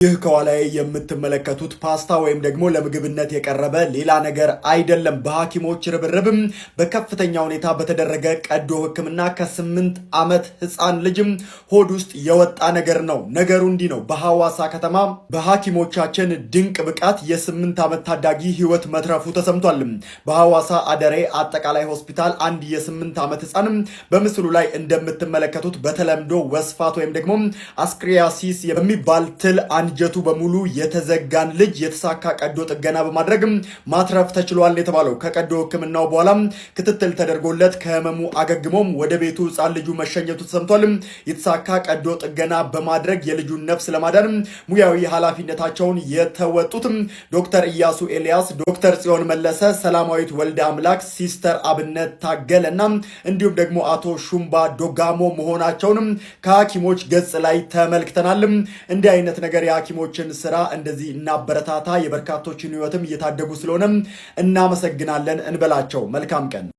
ይህ ከኋላዬ የምትመለከቱት ፓስታ ወይም ደግሞ ለምግብነት የቀረበ ሌላ ነገር አይደለም። በሐኪሞች ርብርብም በከፍተኛ ሁኔታ በተደረገ ቀዶ ሕክምና ከ8 ዓመት ህፃን ልጅም ሆድ ውስጥ የወጣ ነገር ነው። ነገሩ እንዲህ ነው። በሐዋሳ ከተማ በሐኪሞቻችን ድንቅ ብቃት የ8 ዓመት ታዳጊ ህይወት መትረፉ ተሰምቷል። በሐዋሳ አደሬ አጠቃላይ ሆስፒታል አንድ የ8 ዓመት ህፃን በምስሉ ላይ እንደምትመለከቱት በተለምዶ ወስፋት ወይም ደግሞ አስክሪያሲስ የሚባል ትል አንጀቱ በሙሉ የተዘጋን ልጅ የተሳካ ቀዶ ጥገና በማድረግ ማትረፍ ተችሏል የተባለው ከቀዶ ህክምናው በኋላ ክትትል ተደርጎለት ከህመሙ አገግሞም ወደ ቤቱ ህፃን ልጁ መሸኘቱ ተሰምቷል። የተሳካ ቀዶ ጥገና በማድረግ የልጁን ነፍስ ለማዳን ሙያዊ ኃላፊነታቸውን የተወጡት ዶክተር ኢያሱ ኤልያስ፣ ዶክተር ጽዮን መለሰ፣ ሰላማዊት ወልደ አምላክ፣ ሲስተር አብነት ታገለና እንዲሁም ደግሞ አቶ ሹምባ ዶጋሞ መሆናቸውን ከሐኪሞች ገጽ ላይ ተመልክተናል። እንዲህ አይነት ነገር የሐኪሞችን ስራ እንደዚህ እናበረታታ። የበርካቶችን ህይወትም እየታደጉ ስለሆነ እናመሰግናለን እንበላቸው። መልካም ቀን